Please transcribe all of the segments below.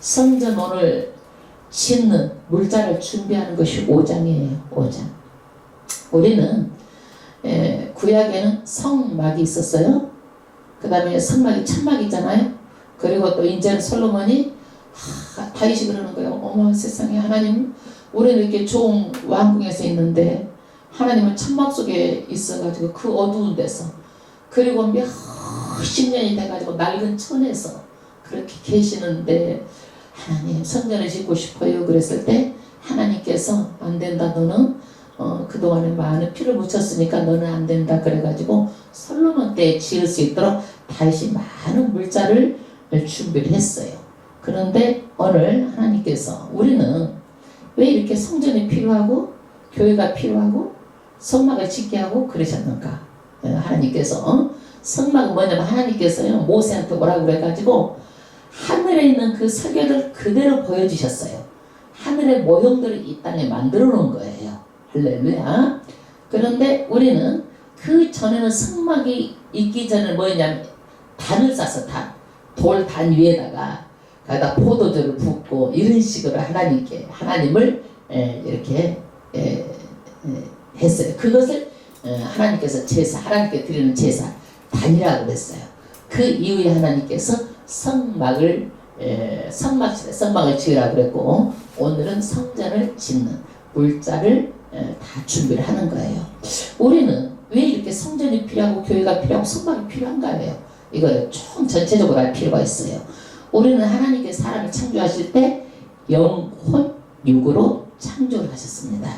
성전 오늘 짓는 물자를 준비하는 것이 5장이에요. 5장. 우리는 구약에는 성막이 있었어요. 그 다음에 성막이 천막이잖아요. 그리고 또 이제는 솔로몬이 다윗이 그러는 거예요. 어머 세상에, 하나님, 우리는 이렇게 좋은 왕궁에서 있는데 하나님은 천막 속에 있어가지고 그 어두운 데서, 그리고 몇십 년이 돼가지고 낡은 천에서 그렇게 계시는데 하나님 성전을 짓고 싶어요. 그랬을 때 하나님께서 안 된다, 너는 그동안에 많은 피를 묻혔으니까 너는 안 된다. 그래가지고 솔로몬 때에 지을 수 있도록 다시 많은 물자를 준비를 했어요. 그런데 오늘 하나님께서 우리는 왜 이렇게 성전이 필요하고 교회가 필요하고 성막을 짓게 하고 그러셨는가? 하나님께서 성막은 뭐냐면 하나님께서요 모세한테 오라고 그래가지고 하늘에 있는 그 설계를 그대로 보여주셨어요. 하늘의 모형들을 이 땅에 만들어 놓은 거예요. 할렐루야. 그런데 우리는 그 전에는 성막이 있기 전에 뭐였냐면 단을 싸서 돌단 위에다가 거기다 포도주를 붓고 이런 식으로 하나님을 이렇게 했어요. 그것을 하나님께서 하나님께 드리는 제사 단이라고 그랬어요. 그 이후에 하나님께서 성막을 지으라고 그랬고, 오늘은 성전을 짓는 물자를 다 준비를 하는 거예요. 우리는 왜 이렇게 성전이 필요하고 교회가 필요하고 성막이 필요한가요? 이걸 총 전체적으로 알 필요가 있어요. 우리는 하나님께서 사람을 창조하실 때 영혼, 육으로 창조를 하셨습니다.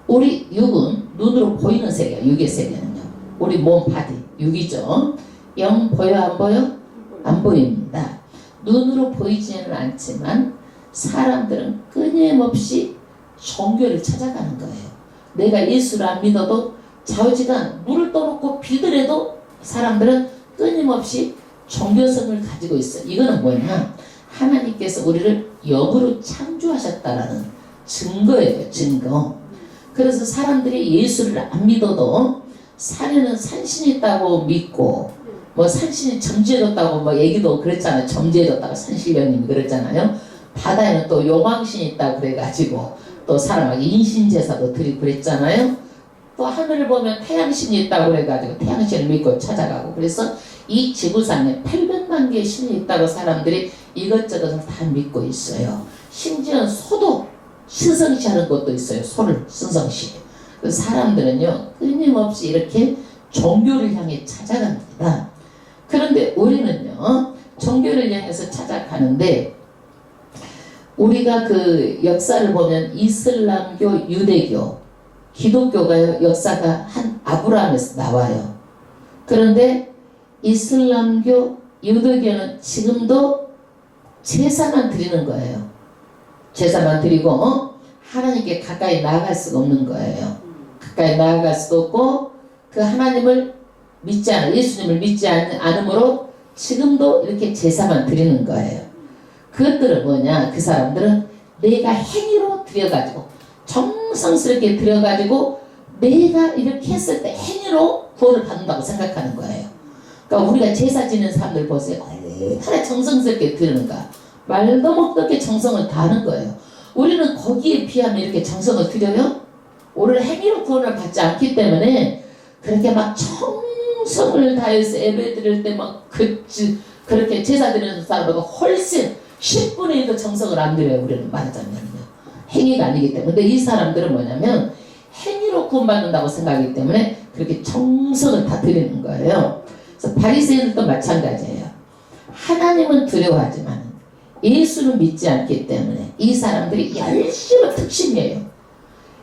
우리 육은 눈으로 보이는 세계, 육의 세계는요. 우리 몸, 바디, 육이죠. 영 보여 안 보여? 안 보입니다. 눈으로 보이지는 않지만 사람들은 끊임없이 종교를 찾아가는 거예요. 내가 예수를 안 믿어도 좌우지간 물을 떠놓고 비더라도 사람들은 끊임없이 종교성을 가지고 있어요. 이거는 뭐냐? 하나님께서 우리를 영으로 창조하셨다라는 증거예요. 증거. 그래서 사람들이 예수를 안 믿어도 산에는 산신이 있다고 믿고, 뭐 산신이 점지해줬다고 뭐 얘기도 그랬잖아요. 점지해줬다고 산신령님이 그랬잖아요. 바다에는 또 용왕신이 있다고 그래가지고 또 사람에게 인신제사도 드리고 그랬잖아요. 또 하늘을 보면 태양신이 있다고 그래가지고 태양신을 믿고 찾아가고, 그래서 이 지구상에 800만 개의 신이 있다고 사람들이 이것저것을 다 믿고 있어요. 심지어 소도 신성시 하는 것도 있어요. 소를 신성시. 그래서 사람들은요 끊임없이 이렇게 종교를 향해 찾아갑니다. 그런데 우리는요 종교를 향해서 찾아가는데, 우리가 그 역사를 보면 이슬람교, 유대교, 기독교가 역사가 한 아브라함에서 나와요. 그런데 이슬람교, 유대교는 지금도 제사만 드리는 거예요. 제사만 드리고 하나님께 가까이 나아갈 수가 없는 거예요. 가까이 나아갈 수도 없고, 그 하나님을 믿지 않아, 예수님을 믿지 않으므로 지금도 이렇게 제사만 드리는 거예요. 그것들은 뭐냐? 그 사람들은 내가 행위로 드려가지고 정성스럽게 드려가지고 내가 이렇게 했을 때 행위로 구원을 받는다고 생각하는 거예요. 그러니까 우리가 제사 지는 사람들 보세요. 얼마나 정성스럽게 드리는가. 말도 못할 게 정성을 다하는 거예요. 우리는 거기에 비하면 이렇게 정성을 드려요? 오늘 행위로 구원을 받지 않기 때문에 그렇게 막 정성을 다해서 예배 드릴 때 막 그렇게 제사 드리는 사람보다 훨씬 10분의 1도 정성을 안 드려요. 우리는 말하자면요. 행위가 아니기 때문에. 근데 이 사람들은 뭐냐면 행위로 구원받는다고 생각하기 때문에 그렇게 정성을 다 드리는 거예요. 그래서 바리새인들도 마찬가지예요. 하나님은 두려워하지만 예수를 믿지 않기 때문에 이 사람들이 열심히, 특심이에요.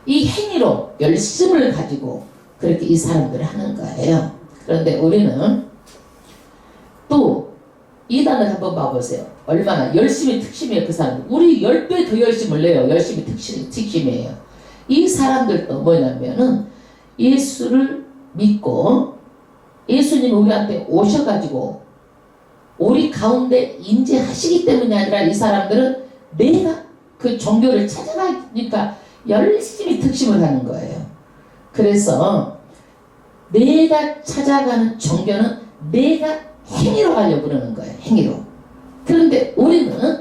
이 행위로 열심을 가지고 그렇게 이 사람들을 하는 거예요. 그런데 우리는 또 이단을 한번 봐보세요. 얼마나 열심히 특심이에요. 그 사람들. 우리 10배 더 열심을 내요. 열심히 특심이에요. 이 사람들도 뭐냐면은 예수를 믿고 예수님이 우리한테 오셔가지고 우리 가운데 임재하시기 때문이 아니라 이 사람들은 내가 그 종교를 찾아가니까 열심히 특심을 하는 거예요. 그래서 내가 찾아가는 종교는 내가 행위로 가려고 그러는 거예요. 행위로. 그런데 우리는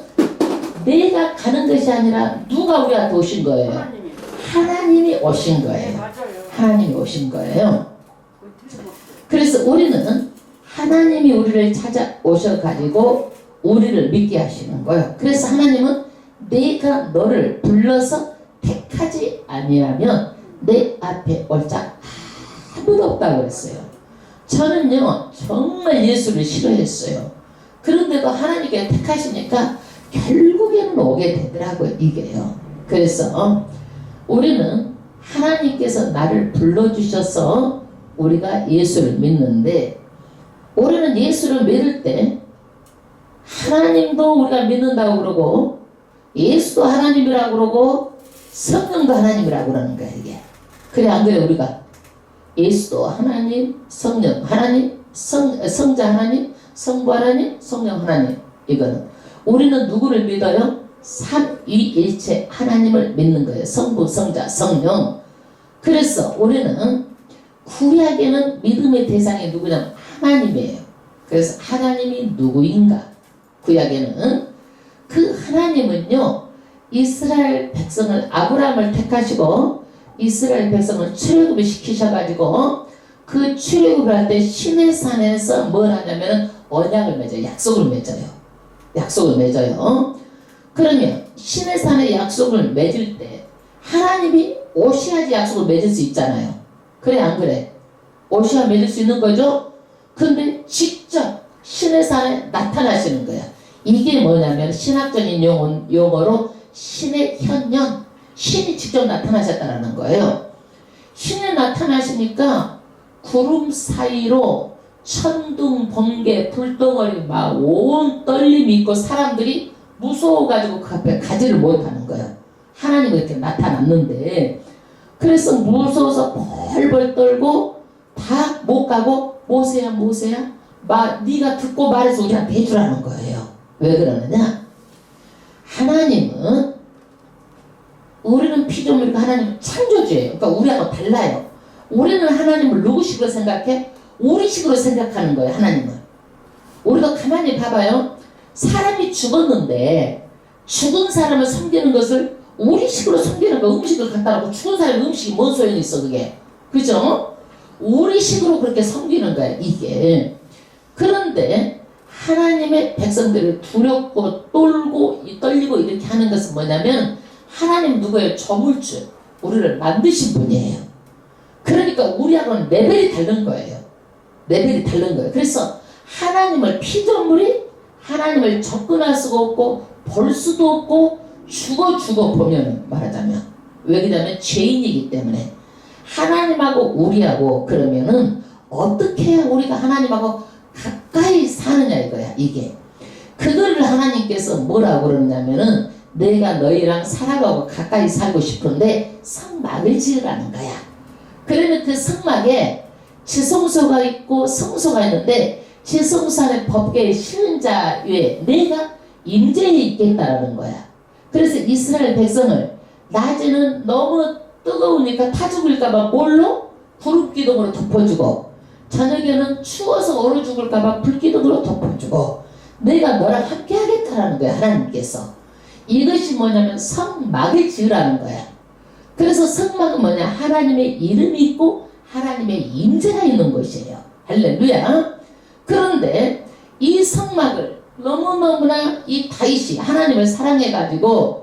것이 아니라 누가 우리한테 오신 거예요? 하나님이 오신 거예요. 하나님이 오신 거예요. 그래서 우리는 하나님이 우리를 찾아오셔가지고 우리를 믿게 하시는 거예요. 그래서 하나님은 내가 너를 불러서 택하지 아니하면 내 앞에 올 자 아무도 없다고 그랬어요. 저는요 정말 예수를 싫어했어요. 그런데도 하나님께 택하시니까 결국에는 오게 되더라고요. 이게요. 그래서 우리는 하나님께서 나를 불러주셔서 우리가 예수를 믿는데, 우리는 예수를 믿을 때 하나님도 우리가 믿는다고 그러고 예수도 하나님이라고 그러고 성령도 하나님이라고 그러는 거야. 이게 그래 안 그래? 우리가 예수도 하나님, 성령 하나님, 성자 하나님, 성부 하나님, 성령 하나님. 이거는 우리는 누구를 믿어요? 삼위일체 하나님을 믿는 거예요. 성부, 성자, 성령. 그래서 우리는 구약에는 믿음의 대상이 누구냐면 하나님이에요. 그래서 하나님이 누구인가? 구약에는 그 하나님은요 이스라엘 백성을, 아브라함을 택하시고 이스라엘 백성을 출애굽을 시키셔가지고 그 출애굽을 할 때 시내 산에서 뭘 하냐면 언약을 맺어요. 약속을 맺어요. 약속을 맺어요. 그러면 시내 산에 약속을 맺을 때 하나님이 오셔야지 약속을 맺을 수 있잖아요. 그래 안 그래? 오셔야 맺을 수 있는 거죠. 근데 직접 시내 산에 나타나시는 거야. 이게 뭐냐면 신학적인 용어로 신의 현현, 신이 직접 나타나셨다는 거예요. 신에 나타나시니까 구름 사이로 천둥, 번개, 불덩어리 막 온 떨림이 있고 사람들이 무서워가지고 그 앞에 가지를 못하는 거예요. 하나님이 이렇게 나타났는데, 그래서 무서워서 벌벌 떨고 다 못 가고 모세야 모세야 네가 듣고 말해서 우리한테 해주라는 거예요. 왜 그러느냐? 하나님은, 우리는 피조물이고 하나님은 창조주예요. 그러니까 우리하고 달라요. 우리는 하나님을 누구식으로 생각해? 우리식으로 생각하는 거예요. 하나님은. 우리가 가만히 봐봐요. 사람이 죽었는데 죽은 사람을 섬기는 것을 우리식으로 섬기는 거, 음식을 갖다 놓고 죽은 사람의 음식이 뭔 소용이 있어 그게. 그죠? 우리식으로 그렇게 섬기는 거야 이게. 그런데 하나님의 백성들을 두렵고 떨리고 이렇게 하는 것은 뭐냐면 하나님 누구예요? 조물주, 우리를 만드신 분이에요. 그러니까 우리하고는 레벨이 다른 거예요. 레벨이 다른 거예요. 그래서 하나님을, 피조물이 하나님을 접근할 수가 없고 볼 수도 없고 죽어 보면 말하자면, 왜 그러냐면 죄인이기 때문에. 하나님하고 우리하고 그러면은 어떻게 해야 우리가 하나님하고 가까이 사느냐 이거야 이게. 그거를 하나님께서 뭐라고 그러냐면은 내가 너희랑 살아가고 가까이 살고 싶은데 성막을 지으라는 거야. 그러면 그 성막에 지성소가 있고 성소가 있는데 지성소 안에 법궤에 실은 자 위에 내가 임재해 있겠다라는 거야. 그래서 이스라엘 백성을 낮에는 너무 뜨거우니까 타 죽을까봐 뭘로? 구름기둥으로 덮어주고, 저녁에는 추워서 얼어 죽을까봐 불기둥으로 덮어주고, 내가 너랑 함께 하겠다라는 거야 하나님께서. 이것이 뭐냐면 성막을 지으라는 거야. 그래서 성막은 뭐냐? 하나님의 이름이 있고 하나님의 임재가 있는 곳이에요. 할렐루야. 그런데 이 성막을 너무너무나 이 다윗이 하나님을 사랑해가지고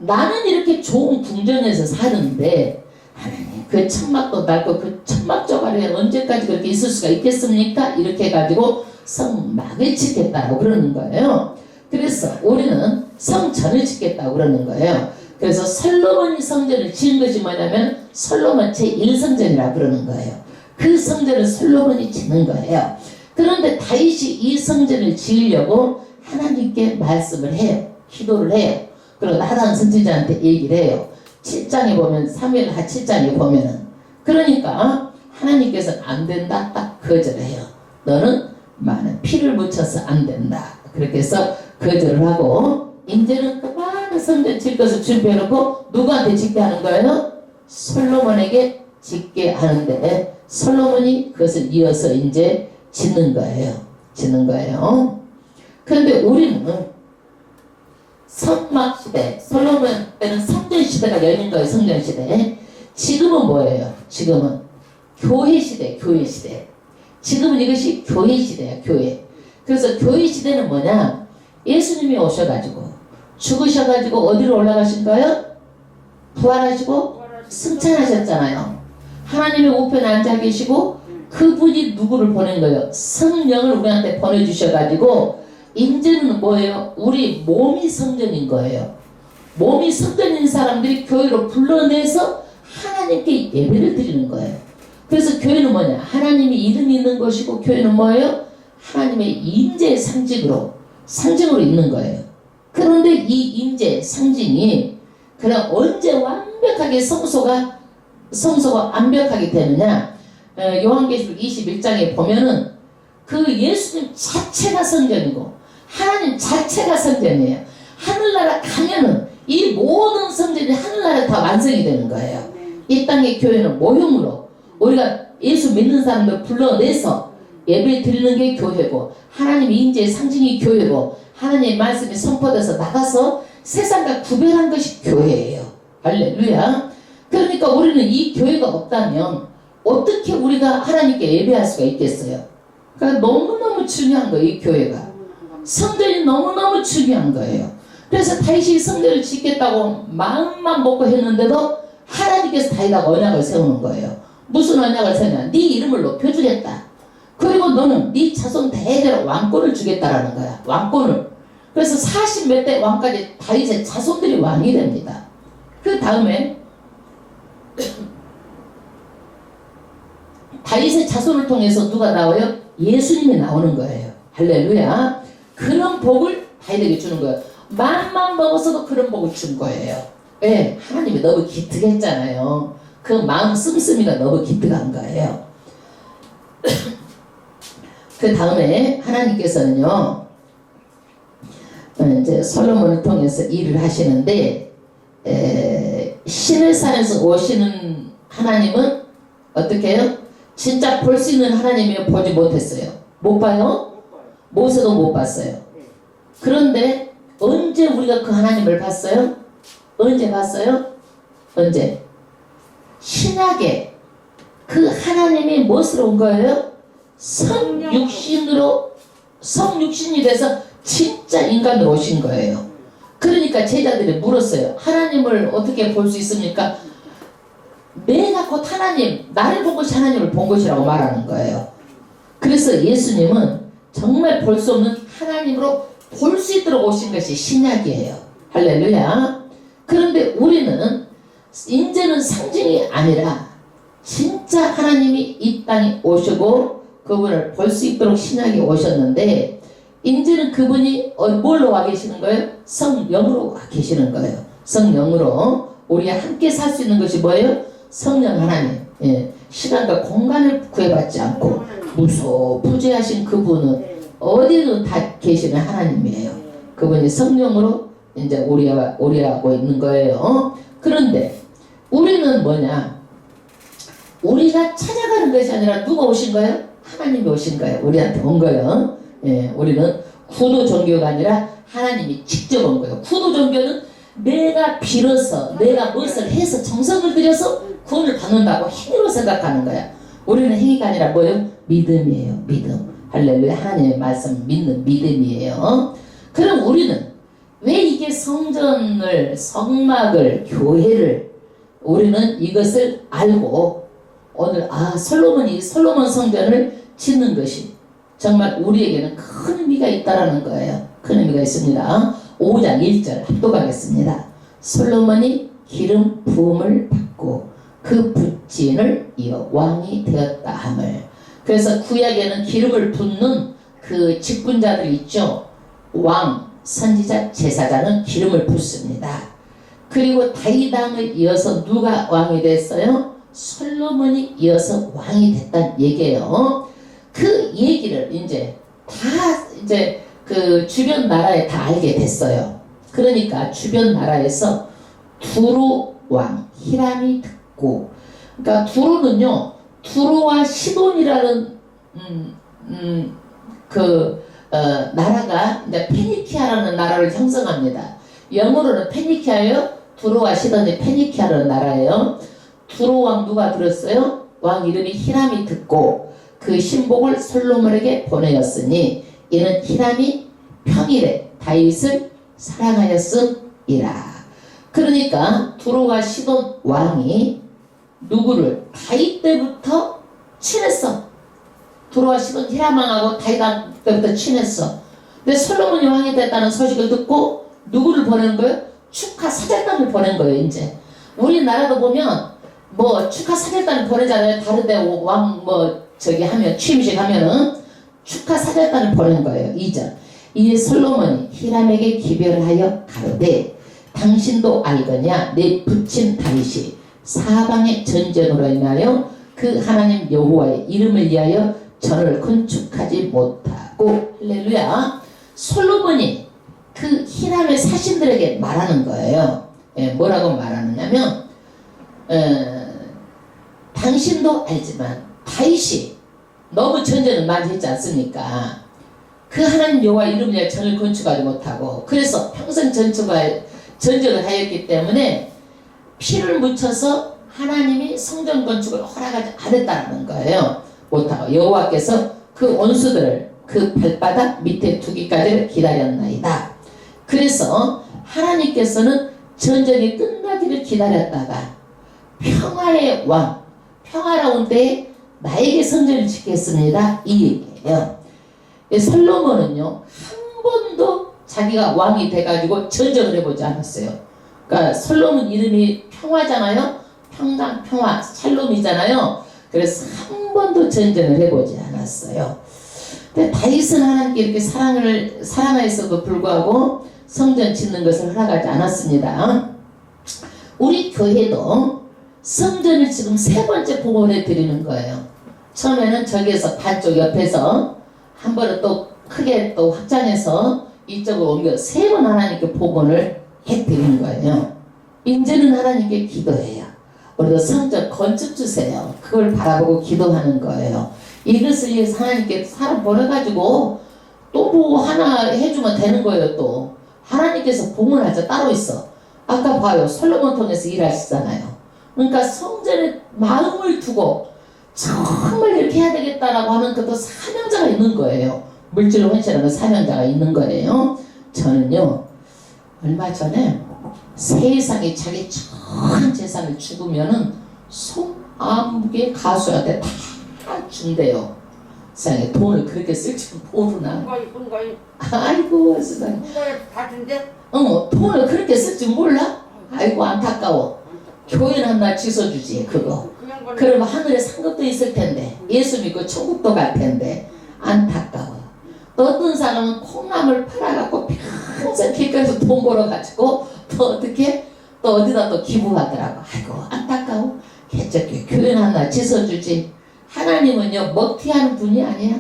나는 이렇게 좋은 궁전에서 사는데 하나님 그 천막도 낡고 그 천막 저가리에 언제까지 그렇게 있을 수가 있겠습니까? 이렇게 해가지고 성막을 짓겠다고 그러는 거예요. 그래서 우리는 성전을 짓겠다고 그러는 거예요. 그래서 솔로몬이 성전을 지은 것이 뭐냐면 솔로몬 제1성전이라고 그러는 거예요. 그 성전을 솔로몬이 짓는 거예요. 그런데 다윗이 이 성전을 지으려고 하나님께 말씀을 해요. 기도를 해요. 그리고 나단 선지자한테 얘기를 해요. 7장에 보면, 사무엘하 7장에 보면은, 그러니까 하나님께서는 안 된다 딱 거절을 해요. 너는 많은 피를 묻혀서 안 된다. 그렇게 해서 거절을 하고, 이제는 또 많은 성전 질 것을 준비해놓고 누구한테 짓게 하는 거예요? 솔로몬에게 짓게 하는데 솔로몬이 그것을 이어서 이제 짓는 거예요. 짓는 거예요. 그런데 우리는 성막 시대, 솔로몬 때는 성전 시대가 열린 거예요. 성전 시대. 지금은 뭐예요? 지금은 교회 시대, 교회 시대. 지금은 이것이 교회 시대야, 교회. 그래서 교회 시대는 뭐냐? 예수님이 오셔가지고 죽으셔가지고 어디로 올라가신 거예요? 부활하시고 승천하셨잖아요. 하나님의 우편에 앉아 계시고 그분이 누구를 보낸 거예요? 성령을 우리한테 보내주셔가지고 이제는 뭐예요? 우리 몸이 성전인 거예요. 몸이 성전인 사람들이 교회로 불러내서 하나님께 예배를 드리는 거예요. 그래서 교회는 뭐냐? 하나님이 이름이 있는 것이고 교회는 뭐예요? 하나님의 임재의 상징으로 있는 거예요. 그런데 이 임재 상징이 그럼 언제 완벽하게 성소가 완벽하게 되느냐? 요한계시록 21장에 보면은 그 예수님 자체가 성전이고 하나님 자체가 성전이에요. 하늘나라 가면은 이 모든 성전이 하늘나라에 다 완성이 되는 거예요. 이 땅의 교회는 모형으로 우리가 예수 믿는 사람들 불러내서 예배 드리는 게 교회고 하나님의 임재의 상징이 교회고 하나님의 말씀이 선포돼서 나가서 세상과 구별한 것이 교회예요. 할렐루야. 그러니까 우리는 이 교회가 없다면 어떻게 우리가 하나님께 예배할 수가 있겠어요? 그러니까 너무너무 중요한 거예요. 이 교회가. 성전이 너무너무 중요한 거예요. 그래서 다윗이 성전을 짓겠다고 마음만 먹고 했는데도 하나님께서 다윗하고 언약을 세우는 거예요. 무슨 언약을 세우냐? 네 이름을 높여주겠다. 그리고 너는 네 자손 대대로 왕권을 주겠다라는 거야. 왕권을. 그래서 40몇 대 왕까지 다윗의 자손들이 왕이 됩니다. 그 다음에 다윗의 자손을 통해서 누가 나와요? 예수님이 나오는 거예요. 할렐루야. 그런 복을 다윗에게 주는 거예요. 마음만 먹었어도 그런 복을 준 거예요. 왜? 하나님이 너무 기특했잖아요. 그 마음 씀씀이가 너무 기특한 거예요. 그 다음에 하나님께서는요, 이제 솔로몬을 통해서 일을 하시는데, 신의 산에서 오시는 하나님은 어떻게 해요? 진짜 볼 수 있는 하나님이요? 보지 못했어요. 못 봐요? 모세도 못 봤어요. 그런데 언제 우리가 그 하나님을 봤어요? 언제 봤어요? 언제? 신약에 그 하나님이 무엇으로 온 거예요? 성육신이 돼서 진짜 인간으로 오신 거예요. 그러니까 제자들이 물었어요. 하나님을 어떻게 볼 수 있습니까? 내가 곧 하나님, 나를 본 것이 하나님을 본 것이라고 말하는 거예요. 그래서 예수님은 정말 볼 수 없는 하나님으로 볼 수 있도록 오신 것이 신약이에요. 할렐루야. 그런데 우리는 이제는 상징이 아니라 진짜 하나님이 이 땅에 오시고 그분을 볼 수 있도록 신약에 오셨는데 이제는 그분이 뭘로 와 계시는 거예요? 성령으로 와 계시는 거예요. 성령으로 우리가 함께 살 수 있는 것이 뭐예요? 성령 하나님. 예. 시간과 공간을 구애받지 않고 무소부재하신 그분은 어디든 다 계시는 하나님이에요. 그분이 성령으로 이제 우리하고 있는 거예요. 그런데 우리는 뭐냐? 우리가 찾아가는 것이 아니라 누가 오신 거예요? 하나님이 오신 거예요. 우리한테 온 거예요. 예, 우리는 구도 종교가 아니라 하나님이 직접 온 거예요. 구도 종교는 내가 빌어서 내가 무엇을 해서 정성을 들여서 구원을 받는다고 행위로 생각하는 거야. 우리는 행위가 아니라 뭐예요? 믿음이에요. 믿음. 할렐루야. 하나님의 말씀 믿는 믿음이에요. 그럼 우리는 왜 이게 성전을, 성막을, 교회를 우리는 이것을 알고 오늘 솔로몬 성전을 짓는 것이 정말 우리에게는 큰 의미가 있다라는 거예요. 큰 의미가 있습니다. 5장 1절 합독하겠습니다. 솔로몬이 기름 부음을 받고 그 붓진을 이어 왕이 되었다 함을. 그래서 구약에는 기름을 붓는 그 직분자들이 있죠. 왕, 선지자, 제사장은 기름을 붓습니다. 그리고 다윗 왕을 이어서 누가 왕이 됐어요? 솔로몬이 이어서 왕이 됐다는 얘기예요. 그 얘기를 이제 그 주변 나라에 다 알게 됐어요. 그러니까 주변 나라에서 두루 왕 히람이 듣고, 그러니까 두루는요, 두루와 시돈이라는 나라가 이제 페니키아라는 나라를 형성합니다. 영어로는 페니키아예요. 두로와 시돈이 페니키아라는 나라예요. 두로 왕 누가 들었어요? 왕 이름이 히람이 듣고 그 신복을 솔로몬에게 보내었으니 이는 히람이 평일에 다윗을 사랑하였음이라. 그러니까 두로와 시돈 왕이 누구를 다윗 때부터 친했어. 두로와 시돈 히람 왕하고 다윗 왕 때부터 친했어. 근데 솔로몬이 왕이 됐다는 소식을 듣고 누구를 보낸 거예요? 축하 사절단을 보낸 거예요. 이제 우리나라도 보면 뭐 축하 사절단을 보내잖아요. 다른데 왕 뭐 저기 하면 취임식 하면은 축하 사절단을 보낸 거예요. 2절. 이에 솔로몬이 히람에게 기별하여 가로되 당신도 알거냐 내 부친 다윗이 사방의 전쟁으로 인하여 그 하나님 여호와의 이름을 위하여 전을 건축하지 못하고. 할렐루야. 솔로몬이 그 히람의 사신들에게 말하는 거예요. 뭐라고 말하느냐면 당신도 알지만 다윗이 너무 전쟁을 많이 했지 않습니까? 그 하나님 여호와 이름을 위하여 전을 건축하지 못하고 그래서 평생 전쟁을 하였기 때문에 피를 묻혀서 하나님이 성전 건축을 허락하지 않았다는 거예요. 못하고 여호와께서 그 원수들을 그 발바닥 밑에 두기까지 기다렸나이다. 그래서 하나님께서는 전쟁이 끝나기를 기다렸다가 평화의 왕, 평화로운 때에 나에게 성전을 짓겠습니다. 이 얘기예요. 솔로몬은요 한 번도 자기가 왕이 돼가지고 전쟁을 해보지 않았어요. 그러니까 솔로몬 이름이 평화잖아요. 평강, 평화, 샬롬이잖아요. 그래서 한 번도 전쟁을 해보지 않았어요. 근데 다윗은 하나님께 이렇게 사랑하였어도 불구하고 성전 짓는 것을 허락하지 않았습니다. 우리 교회도 성전을 지금 3번째 복원해 드리는 거예요. 처음에는 저기에서 반쪽 옆에서 한 번은 또 크게 또 확장해서 이쪽으로 옮겨 3번 하나님께 복원을 해 드리는 거예요. 이제는 하나님께 기도해요. 우리도 성전 건축 주세요. 그걸 바라보고 기도하는 거예요. 이것을 위해서 하나님께 사람 보내가지고 또 뭐 하나 해주면 되는 거예요. 또 하나님께서 복원할 자 따로 있어. 아까 봐요. 솔로몬 통해서 일하시잖아요. 그러니까 성전에 마음을 두고 정말 이렇게 해야 되겠다라고 하는 그것도 사명자가 있는 거예요. 물질을 헌신하는 사명자가 있는 거예요. 저는요 얼마 전에 세상에 자기 전 재산을 죽으면은 송아무개 가수한테 다 준대요. 세상에 돈을 그렇게 쓸 줄 모르나. 아이고 세상에. 다 준대? 돈을 그렇게 쓸 줄 몰라? 아이고 안타까워. 교회는 한날 지서주지 그거. 그러면 하늘에 상급도 있을 텐데 예수 믿고 천국도 갈 텐데 안타까워. 또 어떤 사람은 콩나물 팔아갖고 평생 길가에서 돈 벌어가지고 또 어떻게 또 어디다 또 기부하더라고. 아이고 안타까워. 개척교회 교회는 한날 지서주지. 하나님은요 먹튀하는 분이 아니야.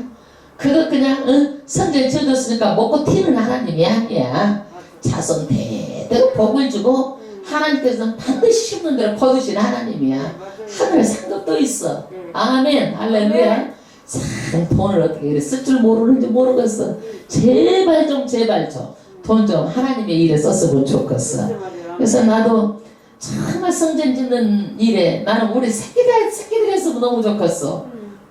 그거 그냥 성전 지어줬으니까 먹고 튀는 하나님이 아니야. 자손 대대로 복을 주고 하나님께서는 반드시 심는 대로 거두시는 하나님이야. 하늘에 상급도 있어. 아멘 할렐루야. 참 돈을 어떻게 쓸 줄 모르는지 모르겠어. 제발 줘. 돈 좀 하나님의 일에 썼으면 좋겠어. 그래서 나도 정말 성전 짓는 일에 나는 우리 새끼들 했으면 너무 좋겠어.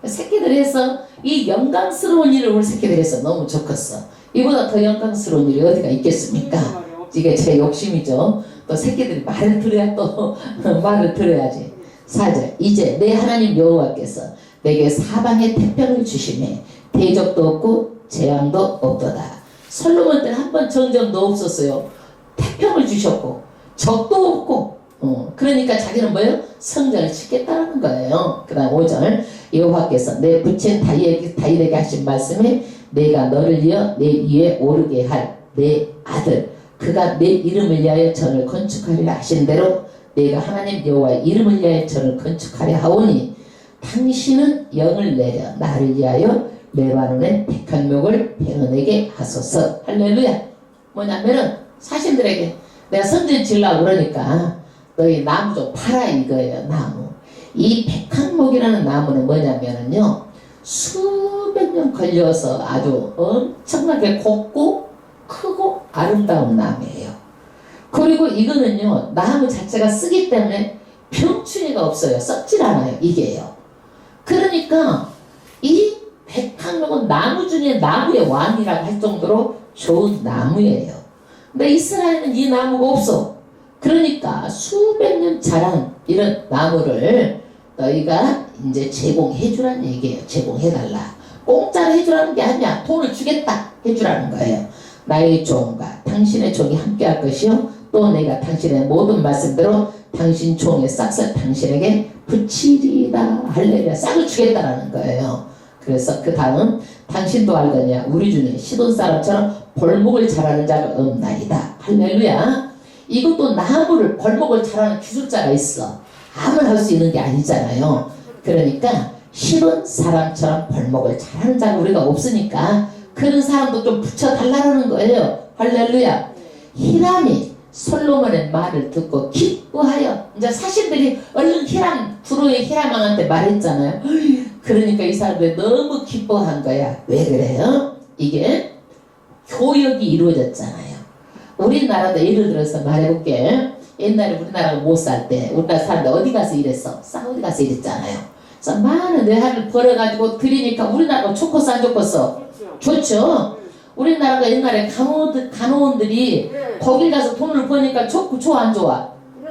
새끼들 해서 이 영광스러운 일을 우리 새끼들 해서 너무 좋겠어. 이보다 더 영광스러운 일이 어디가 있겠습니까? 이게 제 욕심이죠. 또 새끼들이 말을 들어야 또 말을 들어야지. 4절. 이제 내 하나님 여호와께서 내게 사방에 태평을 주시매 대적도 없고 재앙도 없도다. 솔로몬 때는 한 번 정전도 없었어요. 태평을 주셨고 적도 없고 그러니까 자기는 뭐예요? 성전을 짓겠다는 거예요. 그 다음 5절. 여호와께서 내 부친 다윗에게 하신 말씀에 내가 너를 이어 내 위에 오르게 할 내 아들 그가 내 이름을 위하여 전을 건축하리라 하신 대로 내가 하나님 여호와의 이름을 위하여 전을 건축하려 하오니 당신은 영을 내려 나를 위하여 레바논의 백한 목을 베어내게 하소서. 할렐루야. 뭐냐면은 사신들에게 내가 성전 지으려고 그러니까 너희 나무 좀 팔아 이거예요. 나무. 이 백한목이라는 나무는 뭐냐면은요 수백 년 걸려서 아주 엄청나게 곱고 크고 아름다운 나무예요. 그리고 이거는요, 나무 자체가 쓰기 때문에 병충해가 없어요. 썩질 않아요. 이게요. 그러니까 이 백향목은 나무 중에 나무의 왕이라고 할 정도로 좋은 나무예요. 근데 이스라엘은 이 나무가 없어. 그러니까 수백 년 자란 이런 나무를 너희가 이제 제공해 주라는 얘기예요. 제공해달라. 공짜로 해주라는 게 아니야. 돈을 주겠다 해주라는 거예요. 나의 종과 당신의 종이 함께할 것이요 또 내가 당신의 모든 말씀대로 당신 종의 싹을 당신에게 붙이리라. 할렐루야. 싹을 주겠다라는 거예요. 그래서 그 다음 당신도 알거냐 우리 중에 시돈 사람처럼 벌목을 잘하는 자가 없나이다. 할렐루야. 이것도 나무를 벌목을 잘하는 기술자가 있어. 아무나 할 수 있는 게 아니잖아요. 그러니까 시돈 사람처럼 벌목을 잘하는 자가 우리가 없으니까 그런 사람도 좀 붙여달라는 거예요. 할렐루야. 히람이 솔로몬의 말을 듣고 기뻐하여 이제 사신들이 얼른 두로의 히람 왕한테 말했잖아요. 그러니까 이 사람들이 너무 기뻐한 거야. 왜 그래요? 이게 교역이 이루어졌잖아요. 우리나라도 예를 들어서 말해볼게. 옛날에 우리나라가 못 살 때 우리나라 사람들 어디 가서 일했어? 사우디 가서 일했잖아요. 그래서 많은 외화를 벌어가지고 드리니까 우리나라가 좋겠어 안 좋겠어? 좋죠. 우리나라가 옛날에 간호원들이 거길 가서 돈을 버니까 좋고 좋아 안 좋아?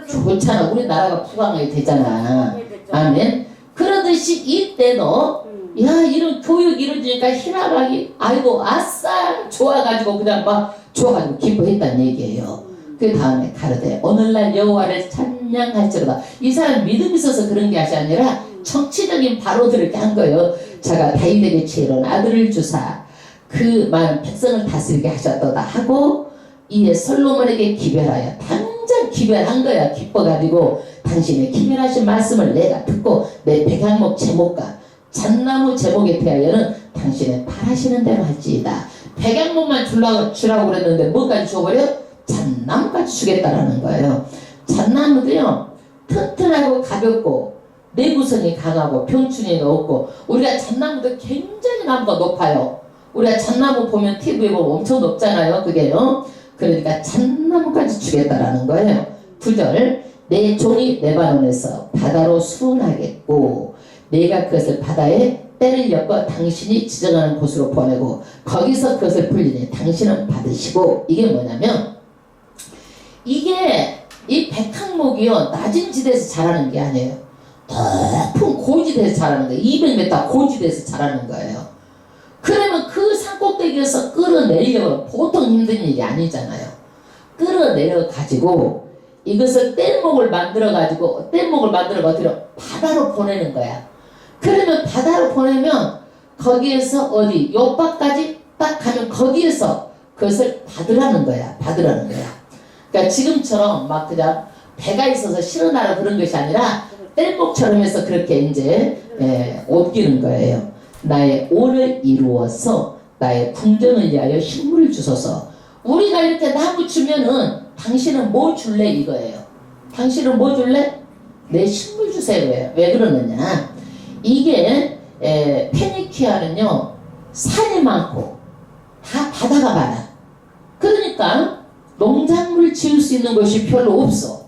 좋잖아. 우리나라가 부강하게 되잖아. 아멘. 그러듯이 이때도 야 이런 교육이 이루어지니까 히라락이 아이고 아싸 좋아가지고 그냥 막 좋아가지고 기뻐했다는 얘기예요. 그 다음에 가로되 오늘날 여호와를 찬양할지로다. 이 사람 믿음이 있어서 그런 게 아니라 정치적인 발언들을 이렇게 한 거예요. 자가 다윗에게 지혜로운 아들을 주사 그 많은 백성을 다스리게 하셨도다 하고 이에 솔로몬에게 기별하여 당장 기별한 거야. 기뻐가지고 당신의 기별하신 말씀을 내가 듣고 내 백향목 제목과 잣나무 제목에 대하여는 당신의 바라시는 대로 할지이다. 백향목만 주라고 그랬는데 뭐까지 줘버려? 잣나무까지 주겠다라는 거예요. 잣나무도요 튼튼하고 가볍고 내구성이 강하고 병충해가 없고 우리가 잣나무도 굉장히 나무가 높아요. 우리가 잣나무 보면 TV에 보면 엄청 높잖아요. 그게요. 그러니까 잣나무까지 주겠다라는 거예요. 9절 내 종이 레바논에서 바다로 수운하겠고 내가 그것을 바다에 때를 엮어 당신이 지정하는 곳으로 보내고 거기서 그것을 풀리니 당신은 받으시고 이게 뭐냐면 이게 이 백향목이요 낮은 지대에서 자라는 게 아니에요. 높은 고지대에서 자라는 거예요. 200m 고지대에서 자라는 거예요. 그러면 그 산꼭대기에서 끌어내려고 보통 힘든 일이 아니잖아요. 끌어내려 가지고 이것을 뗏목을 만들어 가지고 어디로 바다로 보내는 거야. 그러면 바다로 보내면 거기에서 어디 옆바까지 딱 가면 거기에서 그것을 받으라는 거야. 그러니까 지금처럼 막 그냥 배가 있어서 실어나라 그런 것이 아니라 뗏목처럼 해서 그렇게 이제 옮기는 거예요. 나의 오를 이루어서 나의 궁정을 위하여 식물을 주소서. 우리가 이렇게 나무 주면은 당신은 뭐 줄래 이거예요. 당신은 뭐 줄래? 내 식물 주세요. 왜 그러느냐? 이게 페니키아는요 산이 많고 다 바다가 많아. 그러니까 농작물을 지을 수 있는 것이 별로 없어.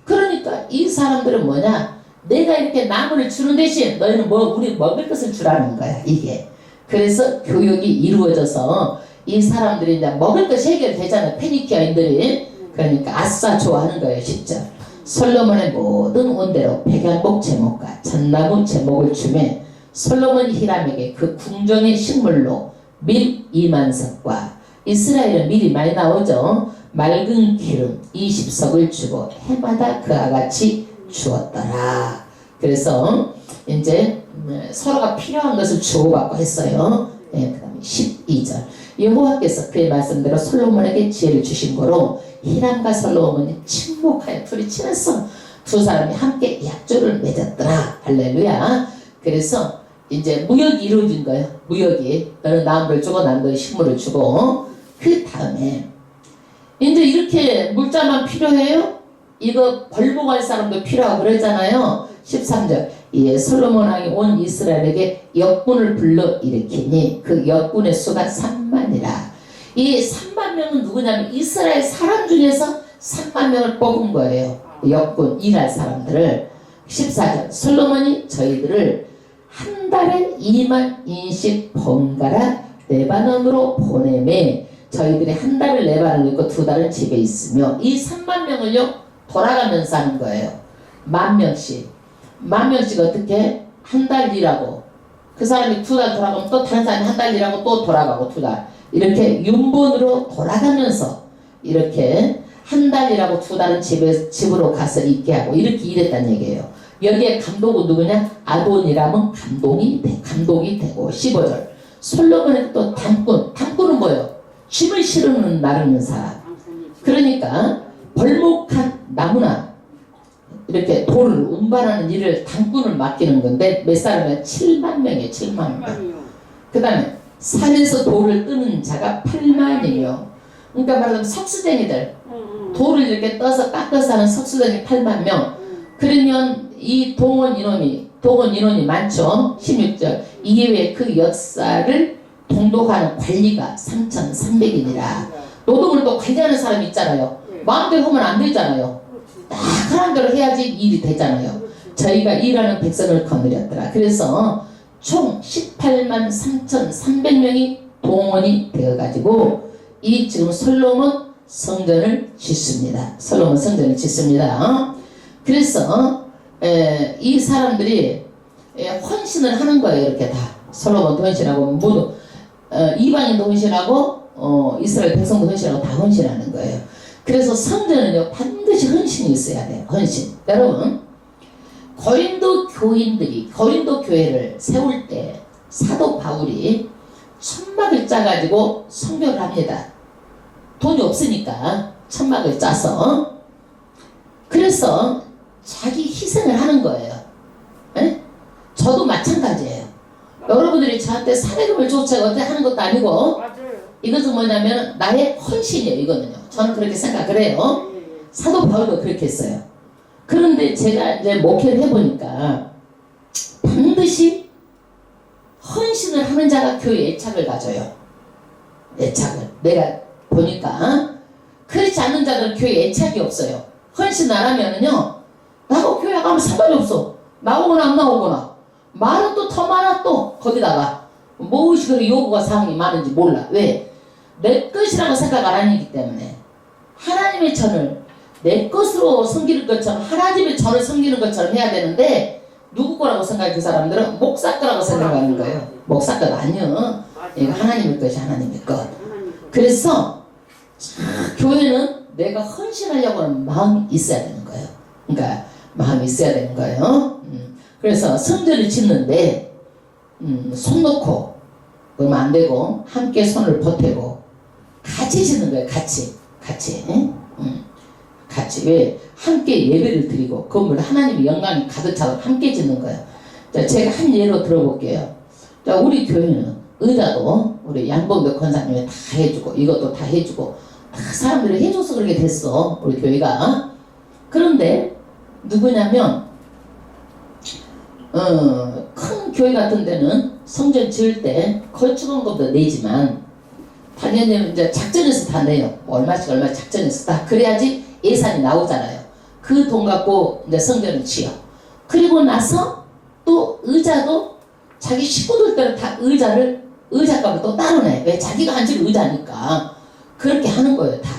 그러니까 이 사람들은 뭐냐? 내가 이렇게 나무를 주는 대신 너희는 우리 먹을 것을 주라는 거야. 이게. 그래서 교육이 이루어져서 이 사람들이 이제 먹을 것이 해결되잖아. 페니키아인들이. 그러니까 아싸 좋아하는 거예요. 10절. 솔로몬의 모든 온대로 백향목 제목과 잣나무 제목을 주매 솔로몬 히람에게 그 궁정의 식물로 밀 2만석과 이스라엘은 밀이 많이 나오죠. 맑은 기름 20석을 주고 해마다 그와 같이 주었더라. 그래서 이제 서로가 필요한 것을 주고받고 했어요. 그 다음에 12절 여호와께서 그의 말씀대로 솔로몬에게 지혜를 주신 거로 히람과 솔로몬이 친목하여 둘이 친했어. 두 사람이 함께 약조를 맺었더라. 할렐루야. 그래서 이제 무역이 이루어진 거예요. 무역이 너는 나무를 주고 난 너의 식물을 주고 그 다음에 이제 이렇게 물자만 필요해요? 이거 벌목할 사람도 필요하고 그러잖아요. 13절 이에 솔로몬 왕이 온 이스라엘에게 역군을 불러 일으키니 그 역군의 수가 3만이라. 이 3만 명은 누구냐면 이스라엘 사람 중에서 3만 명을 뽑은 거예요. 역군 일할 사람들을. 14절 솔로몬이 저희들을 한 달에 2만 인씩 번갈아 레바논으로 보내매 저희들이 한 달을 레바논에 있고 두 달은 집에 있으며 이 3만 명을요 돌아가면서 하는 거예요. 10,000명씩. 10,000명씩 어떻게? 한 달 일하고 그 사람이 두 달 돌아가면 또 다른 사람이 한 달 일하고 또 돌아가고 두 달. 이렇게 윤본으로 돌아가면서 이렇게 한 달 일하고 두 달은 집으로 가서 있게 하고 이렇게 일했다는 얘기예요. 여기에 감독은 누구냐? 아돈이라면 감독이 되고 15절 솔로몬의 또 담꾼은 뭐예요? 짐을 실으는 나르는 사람. 그러니까 벌목한 나무나 이렇게 돌을 운반하는 일을 당꾼을 맡기는 건데 몇 사람이야? 7만 명이에요. 7만 명. 그 다음에 산에서 돌을 뜨는 자가 8만이며 그러니까 말하자면 석수쟁이들 돌을 이렇게 떠서 깎아서 하는 석수쟁이 8만 명. 그러면 이 동원 인원이 많죠. 16절 이외에 그 역사를 동독하는 관리가 3,300이니라. 노동을 또 관리하는 사람이 있잖아요. 마음대로 하면 안 되잖아요. 딱 그런 대로 해야지 일이 되잖아요. 저희가 일하는 백성을 거느렸더라. 그래서 총 18만 3,300명이 동원이 되어가지고 이 지금 솔로몬 성전을 짓습니다. 솔로몬 성전을 짓습니다. 그래서 이 사람들이 헌신을 하는 거예요. 이렇게 다 솔로몬도 헌신하고 모두 이방인도 헌신하고 이스라엘 백성도 헌신하고 다 헌신하는 거예요. 그래서 성전은요 반드시 헌신이 있어야 돼요. 헌신. 여러분 고린도 교회를 세울 때 사도 바울이 천막을 짜가지고 성벽을 합니다. 돈이 없으니까 천막을 짜서 그래서 자기 희생을 하는 거예요. 에? 저도 마찬가지예요. 여러분들이 저한테 사례금을 쫓아가 어떻게 하는 것도 아니고 이것은 뭐냐면 나의 헌신이에요. 이거는요. 저는 그렇게 생각을 해요. 사도 바울도 그렇게 했어요. 그런데 제가 이제 목회를 해보니까 반드시 헌신을 하는 자가 교회에 애착을 가져요. 애착을. 내가 보니까 그렇지 않는 자들은 교회에 애착이 없어요. 헌신 안 하면은요 나하고 교회 가면 상관이 없어. 나오거나 안 나오거나 말은 또 더 많아. 또 거기다가 무엇이 그렇게 요구가 사항이 많은지 몰라. 왜? 내 것이라고 생각 안 하기 때문에 하나님의 전을 내 것으로 섬기는 것처럼 하나님의 전을 섬기는 것처럼 해야 되는데 누구 거라고 생각해? 그 사람들은 목사 거라고 생각하는 거예요. 목사 것 아니요. 이거 하나님의 것이 하나님의 것. 그래서 교회는 내가 헌신하려고 하는 마음이 있어야 되는 거예요. 그러니까 마음이 있어야 되는 거예요. 그래서 성전을 짓는데 손 놓고 그러면 안 되고 함께 손을 보태고 같이 짓는 거예요. 같이 왜? 함께 예배를 드리고 건물 하나님의 영광이 가득 차고 함께 짓는 거예요. 자, 제가 한 예로 들어볼게요. 자, 우리 교회는 의자도 우리 양봉도 권사님이 다 해주고 이것도 다 해주고 다 사람들이 해줘서 그렇게 됐어. 우리 교회가. 그런데 누구냐면 큰 교회 같은 데는 성전 지을 때 건축원금도 내지만 당연히 이제 작정해서 다 내요. 얼마씩 작정해서 다. 그래야지 예산이 나오잖아요. 그 돈 갖고 이제 성전을 지어. 그리고 나서 또 의자도 자기 식구들 때는 다 의자값을 또 따로 내. 왜? 자기가 앉을 의자니까. 그렇게 하는 거예요. 다.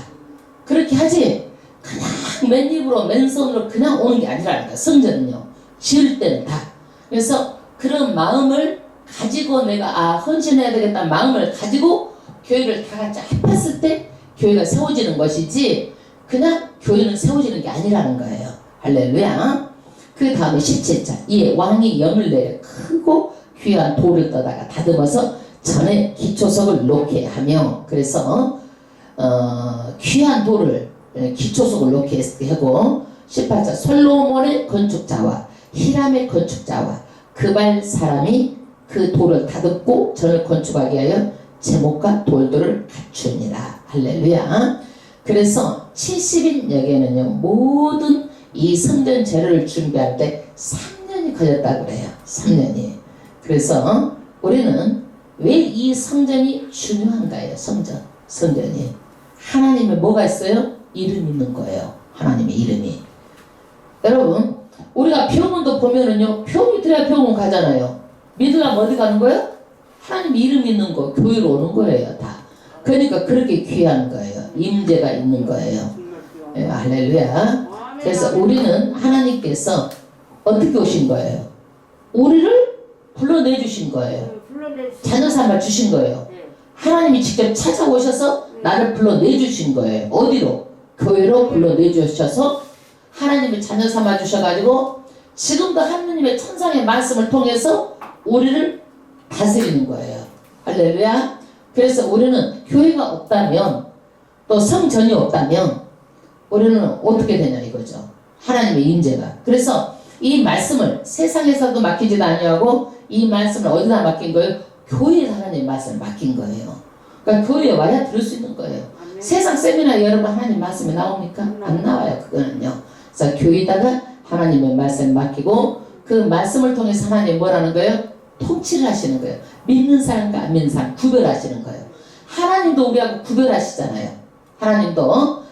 그렇게 하지 그냥 맨입으로 맨손으로 그냥 오는 게 아니라니까. 성전은요. 지을 때는 다. 그래서 그런 마음을 가지고 내가 헌신해야 되겠다는 마음을 가지고 교회를 다 같이 합했을 때 교회가 세워지는 것이지 그냥 교회는 세워지는 게 아니라는 거예요. 할렐루야. 그 다음에 17절 이에 왕이 영을 내려 크고 귀한 돌을 떠다가 다듬어서 전에 기초석을 놓게 하며 그래서 귀한 돌을 기초석을 놓게 하고 18절 솔로몬의 건축자와 히람의 건축자와 그발 사람이 그 돌을 다듬고 전을 건축하게 하여 제목과 돌들을 갖추니라. 할렐루야. 그래서 70인 역에는요 모든 이 성전 재료를 준비할 때 3년이 걸렸다고 그래요. 3년이. 그래서 우리는 왜 이 성전이 중요한가요? 성전이 하나님의 뭐가 있어요? 이름이 있는 거예요. 하나님의 이름이. 여러분, 우리가 병원도 보면은요, 병이 들어야 병원 가잖아요. 믿으려면 어디 가는 거예요? 하나님 이름 있는 거, 교회로 오는 거예요, 다. 그러니까 그렇게 귀한 거예요. 임재가 있는 거예요. 예, 할렐루야. 그래서 우리는 하나님께서 어떻게 오신 거예요? 우리를 불러내주신 거예요. 자녀 삼아 주신 거예요. 하나님이 직접 찾아오셔서 나를 불러내주신 거예요. 어디로? 교회로 불러내주셔서 하나님이 자녀 삼아 주셔가지고 지금도 하나님의 천상의 말씀을 통해서 우리를 다스리는 거예요. 할렐루야. 그래서 우리는 교회가 없다면 또 성전이 없다면 우리는 어떻게 되냐 이거죠. 하나님의 임재가. 그래서 이 말씀을 세상에서도 맡기지도 아니하고 이 말씀을 어디다 맡긴 거예요? 교회에서 하나님의 말씀을 맡긴 거예요. 그러니까 교회에 와야 들을 수 있는 거예요. 세상 세미나에 여러분 하나님 말씀이 나옵니까? 안 나와요. 그거는요. 그래서 교회에다가 하나님의 말씀을 맡기고 그 말씀을 통해서 하나님 뭐라는 거예요? 통치를 하시는 거예요. 믿는 사람과 안 믿는 사람 구별하시는 거예요. 하나님도 우리하고 구별하시잖아요.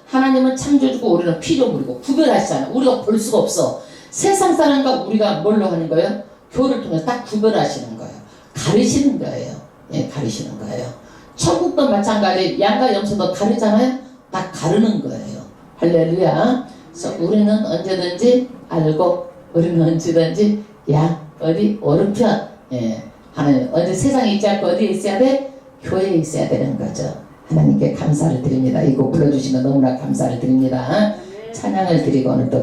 하나님은 창조주고 우리는 피조물이고 구별하시잖아요. 우리가 볼 수가 없어. 세상 사람과 우리가 뭘로 하는 거예요? 교회를 통해서 딱 구별하시는 거예요. 가르치는 거예요. 예, 가르치는 거예요. 천국도 마찬가지 양과 염소도 다르잖아요. 딱 가르는 거예요. 할렐루야. 그래서 우리는 언제든지 알고 우리는 언제든지 어디 오른편 하나님 언제 세상에 있지 않고 어디에 있어야 돼? 교회에 있어야 되는 거죠. 하나님께 감사를 드립니다. 이곡 불러주신 거 너무나 감사를 드립니다. 찬양을 드리고 오늘 또